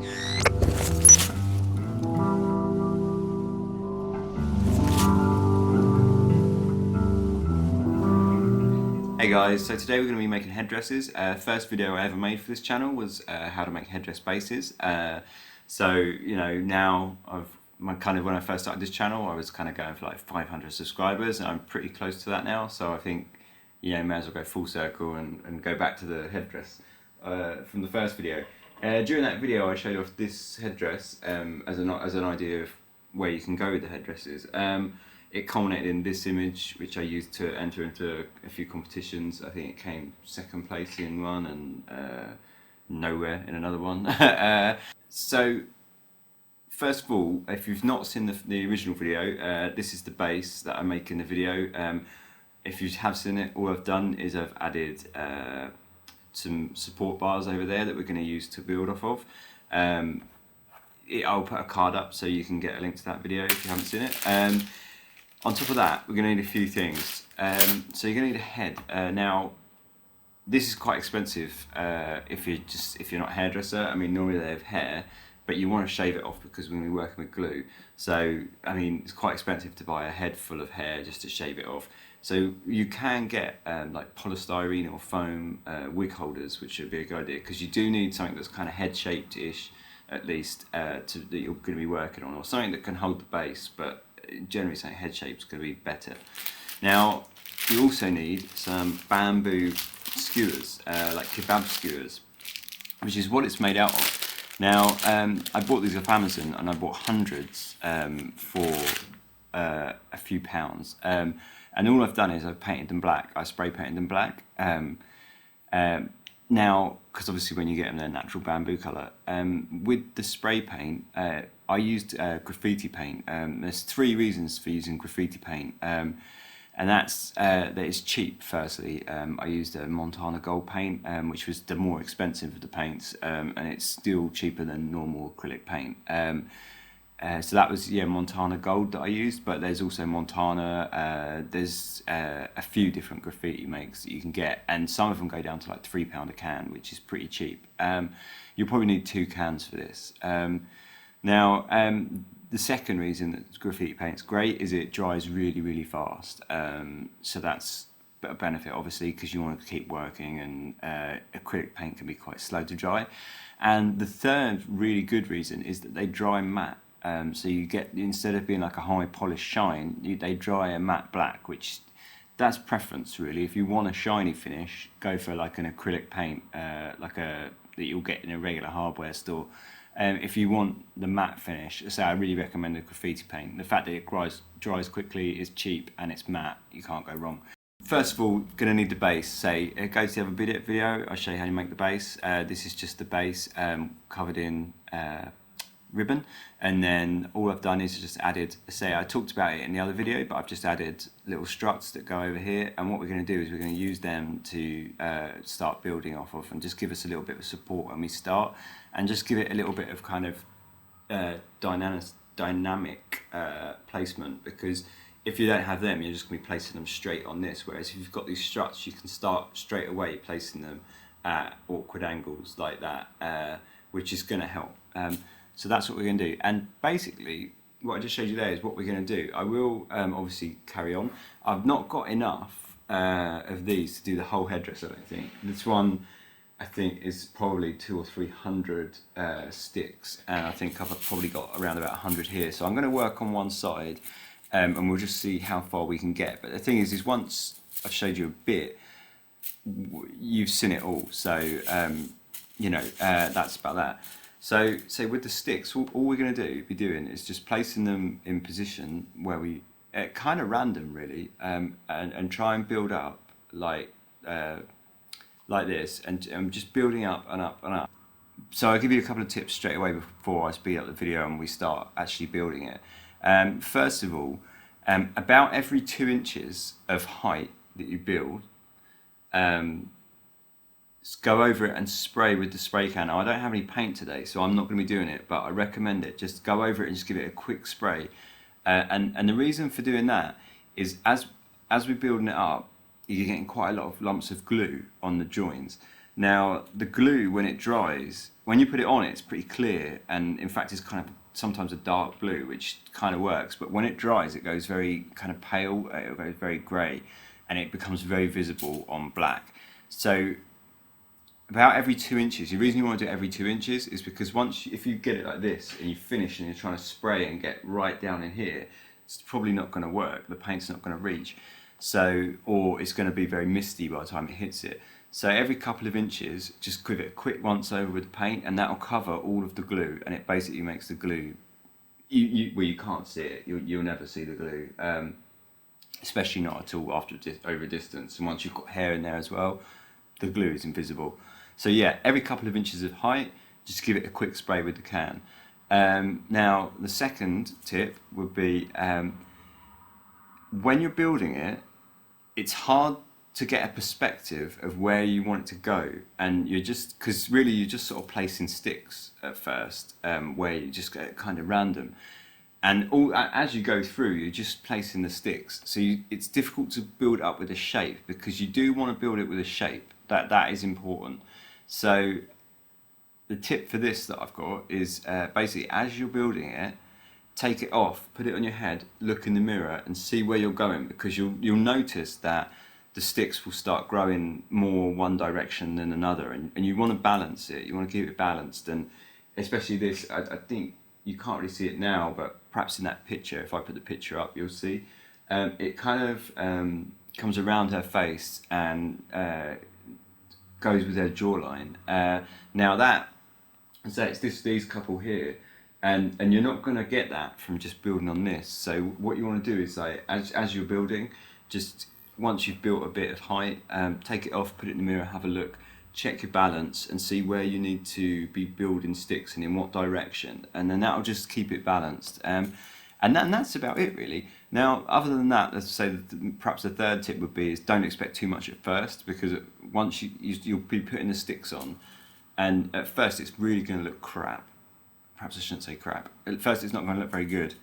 Hey guys, so today we're going to be making headdresses. First video I ever made for this channel was how to make headdress bases. Now when I first started this channel, I was kind of going for like 500 subscribers, and I'm pretty close to that now. So I think may as well go full circle and go back to the headdress from the first video. During that video, I showed off this headdress as an idea of where you can go with the headdresses. It culminated in this image, which I used to enter into a few competitions. I think it came second place in one and nowhere in another one. So first of all, if you've not seen the original video, this is the base that I make in the video. If you have seen it, all I've done is I've added some support bars over there that we're going to use to build off of. I'll put a card up so you can get a link to that video if you haven't seen it. On top of that, we're going to need a few things. So you're going to need a head. Now, this is quite expensive if you're not a hairdresser. I mean, normally they have hair, but you want to shave it off because we're going to be working with glue. So, I mean, it's quite expensive to buy a head full of hair just to shave it off. So you can get like polystyrene or foam wig holders, which would be a good idea, because you do need something that's kind of head-shaped-ish, at least, that you're going to be working on, or something that can hold the base, but generally saying head shape's going to be better. Now you also need some bamboo skewers, like kebab skewers, which is what it's made out of. Now I bought these off Amazon, and I bought hundreds for a few pounds, and all I've done is I've painted them black. I spray painted them black. Now, because obviously when you get them, they're natural bamboo colour. With the spray paint, I used graffiti paint. There's three reasons for using graffiti paint, and that's that it's cheap. Firstly, I used a Montana Gold paint, which was the more expensive of the paints, and it's still cheaper than normal acrylic paint. So that was Montana Gold that I used, but there's also Montana. There's a few different graffiti makes that you can get, and some of them go down to like £3 a can, which is pretty cheap. You'll probably need 2 cans for this. Now, the second reason that graffiti paint's great is it dries really, really fast. So that's a benefit, obviously, because you want to keep working, and acrylic paint can be quite slow to dry. And the third really good reason is that they dry matte. So you get, instead of being like a high polished shine, they dry a matte black, which that's preference really. If you want a shiny finish, go for like an acrylic paint, that you'll get in a regular hardware store. If you want the matte finish, so I really recommend the graffiti paint. The fact that it dries quickly, is cheap, and it's matte, you can't go wrong. First of all, going to need the base. Say, go to the other video, I'll show you how you make the base. This is just the base covered in ribbon, and then all I've done is just added, say I talked about it in the other video, but I've just added little struts that go over here, and what we're going to do is we're going to use them to start building off of, and just give us a little bit of support when we start, and just give it a little bit of kind of dynamic placement, because if you don't have them, you're just going to be placing them straight on this, whereas if you've got these struts, you can start straight away placing them at awkward angles like that, which is going to help. So that's what we're going to do, and basically what I just showed you there is what we're going to do. I will obviously carry on. I've not got enough of these to do the whole headdress, I don't think. This one I think is probably 200 or 300 sticks, and I think I've probably got around about 100 here. So I'm going to work on one side, and we'll just see how far we can get. But the thing is once I've showed you a bit, you've seen it all, so that's about that. So with the sticks, all we're going to be doing is just placing them in position where we, kind of random really, and try and build up like this, and just building up and up and up. So I'll give you a couple of tips straight away before I speed up the video and we start actually building it. First of all, about every 2 inches of height that you build, go over it and spray with the spray can. Now, I don't have any paint today, so I'm not going to be doing it, but I recommend it. Just go over it and just give it a quick spray. And the reason for doing that is as we're building it up, you're getting quite a lot of lumps of glue on the joins. Now the glue, when it dries, when you put it on, it's pretty clear, and in fact it's kind of sometimes a dark blue, which kind of works, but when it dries it goes very kind of pale, it goes very grey, and it becomes very visible on black. So about every 2 inches, the reason you want to do it every 2 inches is because if you get it like this and you finish and you're trying to spray and get right down in here, it's probably not going to work, the paint's not going to reach, so, or it's going to be very misty by the time it hits it. So every couple of inches, just give it a quick once over with the paint, and that'll cover all of the glue, and it basically makes the glue, well, you can't see it, you'll never see the glue, especially not at all after over a distance, and once you've got hair in there as well, the glue is invisible. So yeah, every couple of inches of height, just give it a quick spray with the can. Now the second tip would be, when you're building it, it's hard to get a perspective of where you want it to go, and you're just, because really you're just sort of placing sticks at first, where you just get kind of random, and as you go through you're just placing the sticks, so it's difficult to build up with a shape, because you do want to build it with a shape, that is important. So the tip for this that I've got is, basically as you're building it, take it off, put it on your head, look in the mirror and see where you're going, because you'll notice that the sticks will start growing more one direction than another, and you want to balance it, you want to keep it balanced. And especially this, I think you can't really see it now, but perhaps in that picture, if I put the picture up, you'll see it kind of comes around her face and goes with her jawline. Now that, so it's these couple here, and you're not going to get that from just building on this. So what you want to do is, like, as you're building, just once you've built a bit of height, take it off, put it in the mirror, have a look, check your balance and see where you need to be building sticks and in what direction, and then that'll just keep it balanced. And that's about it really. Now other than that, let's say that perhaps the third tip would be is don't expect too much at first, because once you'll be putting the sticks on, and at first it's really going to look crap. Perhaps I shouldn't say crap. At first it's not going to look very good.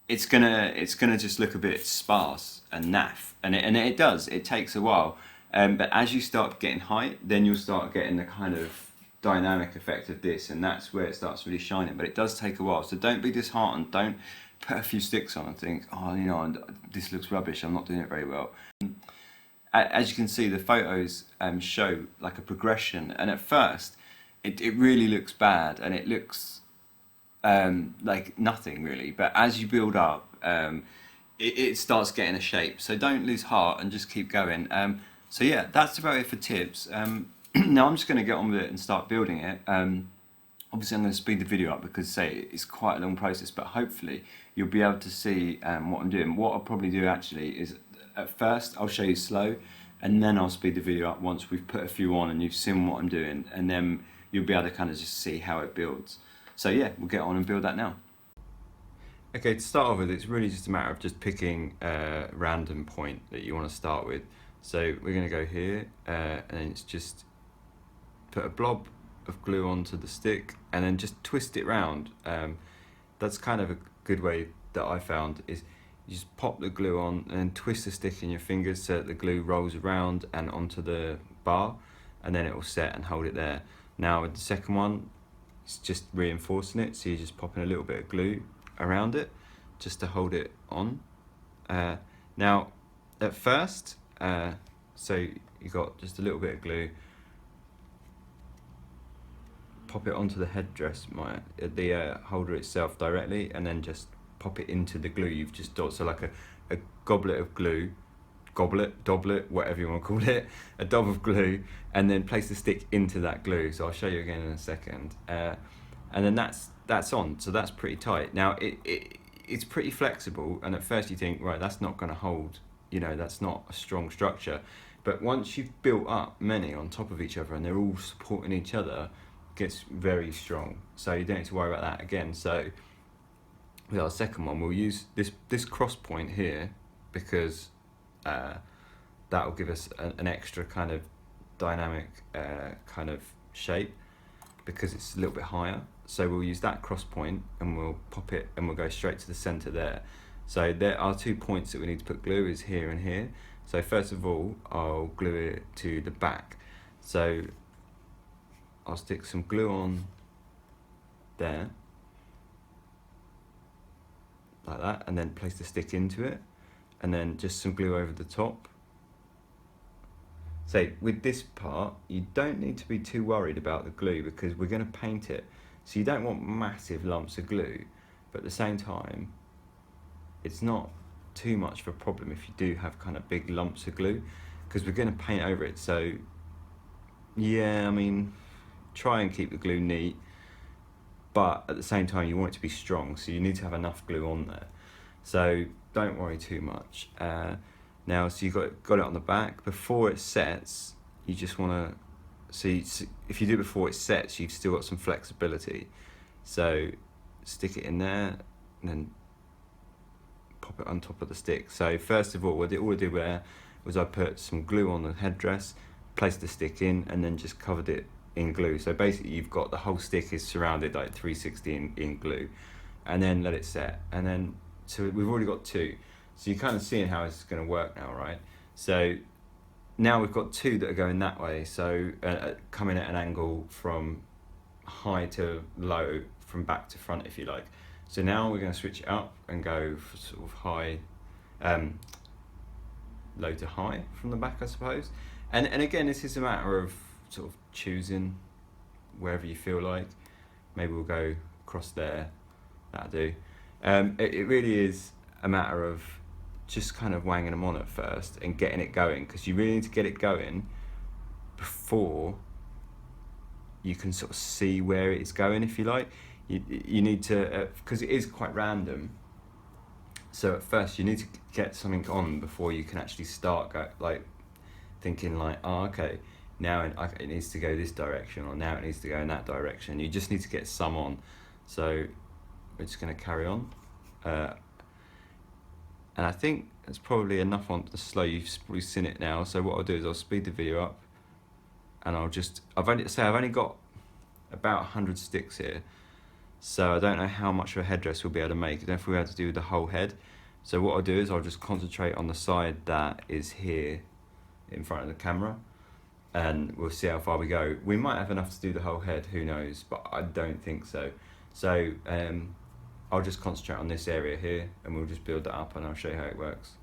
It's gonna just look a bit sparse and naff, and it does. It takes a while, but as you start getting height, then you'll start getting the kind of dynamic effect of this, and that's where it starts really shining. But it does take a while, so don't be disheartened. Don't put a few sticks on and think, oh, you know, this looks rubbish, I'm not doing it very well. As you can see, the photos show like a progression, and at first it really looks bad and it looks like nothing really, but as you build up, it starts getting a shape. So don't lose heart and just keep going. So yeah, that's about it for tips. Now I'm just going to get on with it and start building it. Obviously I'm going to speed the video up because, say, it's quite a long process, but hopefully you'll be able to see what I'm doing. What I'll probably do actually is, at first I'll show you slow, and then I'll speed the video up once we've put a few on and you've seen what I'm doing, and then you'll be able to kind of just see how it builds. So yeah, we'll get on and build that now. Okay, to start off with, it's really just a matter of just picking a random point that you want to start with. So we're going to go here, and it's just put a blob of glue onto the stick and then just twist it round. That's kind of a good way that I found, is you just pop the glue on and then twist the stick in your fingers so that the glue rolls around and onto the bar, and then it will set and hold it there. Now with the second one, it's just reinforcing it, so you're just popping a little bit of glue around it just to hold it on. Now at first, so you got just a little bit of glue, pop it onto the headdress, the holder itself directly, and then just pop it into the glue you've just done. So like a goblet of glue, doblet, whatever you want to call it, a dob of glue, and then place the stick into that glue. So I'll show you again in a second. And then that's on, so that's pretty tight. Now it's pretty flexible, and at first you think, right, that's not going to hold, you know, that's not a strong structure. But once you've built up many on top of each other and they're all supporting each other, it gets very strong. So you don't need to worry about that again. So with our second one, we'll use this cross point here, because that will give us an extra kind of dynamic kind of shape, because it's a little bit higher. So we'll use that cross point and we'll pop it and we'll go straight to the center there. So there are 2 points that we need to put glue, is here and here. So first of all, I'll glue it to the back. So I'll stick some glue on there, like that, and then place the stick into it, and then just some glue over the top. So with this part, you don't need to be too worried about the glue because we're going to paint it. So you don't want massive lumps of glue, but at the same time, it's not too much of a problem if you do have kind of big lumps of glue, because we're going to paint over it. So yeah, I mean, try and keep the glue neat, but at the same time you want it to be strong, so you need to have enough glue on there. So don't worry too much. Now, so you've got it on the back. Before it sets, you just want to see, if you do it before it sets, you've still got some flexibility. So stick it in there and then pop it on top of the stick. So first of all, what I did there was I put some glue on the headdress, placed the stick in, and then just covered it in glue. So basically you've got the whole stick is surrounded like 360 in glue, and then let it set. And then, so we've already got two. So you're kind of seeing how it's going to work now, right? So now we've got two that are going that way. So coming at an angle from high to low, from back to front, if you like. So now we're going to switch it up and go for sort of high, low to high from the back, I suppose. And again, this is a matter of sort of choosing wherever you feel like. Maybe we'll go across there. That'll do. It really is a matter of just kind of wanging them on at first and getting it going, because you really need to get it going before you can sort of see where it's going, if you like. You need to, because it is quite random, so at first you need to get something on before you can actually start thinking like, oh, okay, now it needs to go this direction, or now it needs to go in that direction. You just need to get some on. So we're just going to carry on. And I think it's probably enough on the slow. You've probably seen it now. So what I'll do is I'll speed the video up, and I've only got about 100 sticks here. So I don't know how much of a headdress we'll be able to make. I don't know if we'll be able to do the whole head. So what I'll do is I'll just concentrate on the side that is here in front of the camera, and we'll see how far we go. We might have enough to do the whole head, who knows, but I don't think so. So I'll just concentrate on this area here, and we'll just build that up, and I'll show you how it works.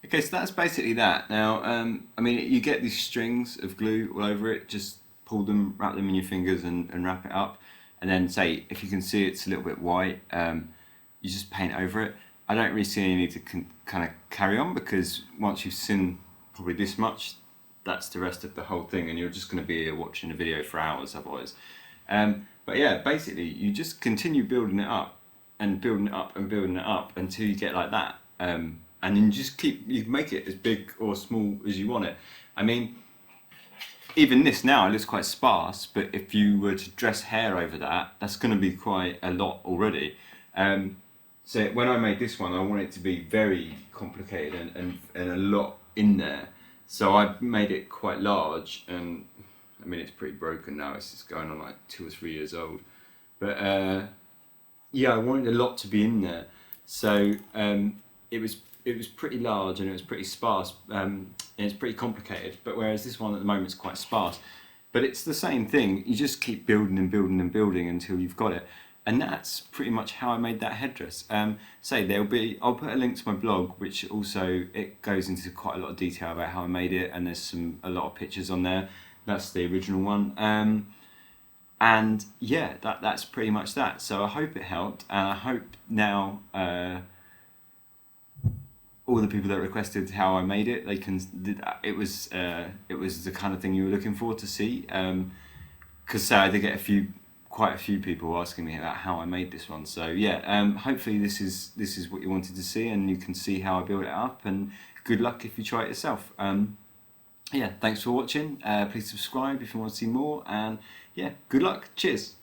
Okay, so that's basically that. Now, I mean, you get these strings of glue all over it. Just pull them, wrap them in your fingers, and wrap it up. And then, say, if you can see it's a little bit white, you just paint over it. I don't really see any need to kind of carry on, because once you've seen probably this much, that's the rest of the whole thing, and you're just going to be watching a video for hours otherwise. But yeah, basically, you just continue building it up and building it up and building it up until you get like that. And then you make it as big or small as you want it. I mean, even this now, it looks quite sparse, but if you were to dress hair over that, that's going to be quite a lot already. So when I made this one, I wanted it to be very complicated and a lot in there. So I made it quite large, and I mean, it's pretty broken now. It's just going on like 2 or 3 years old. But yeah, I wanted a lot to be in there. So it was pretty large, and it was pretty sparse, and it's pretty complicated. But whereas this one at the moment is quite sparse, but it's the same thing. You just keep building and building and building until you've got it, and that's pretty much how I made that headdress. I'll put a link to my blog, which also it goes into quite a lot of detail about how I made it, and there's a lot of pictures on there. That's the original one. And yeah, that's pretty much that. So I hope it helped, and I hope now all the people that requested how I made it, they can. It was the kind of thing you were looking for to see. Because I did get quite a few people asking me about how I made this one. So yeah, hopefully this is what you wanted to see, and you can see how I build it up. And good luck if you try it yourself. Yeah, thanks for watching. Please subscribe if you want to see more, and yeah, good luck. Cheers.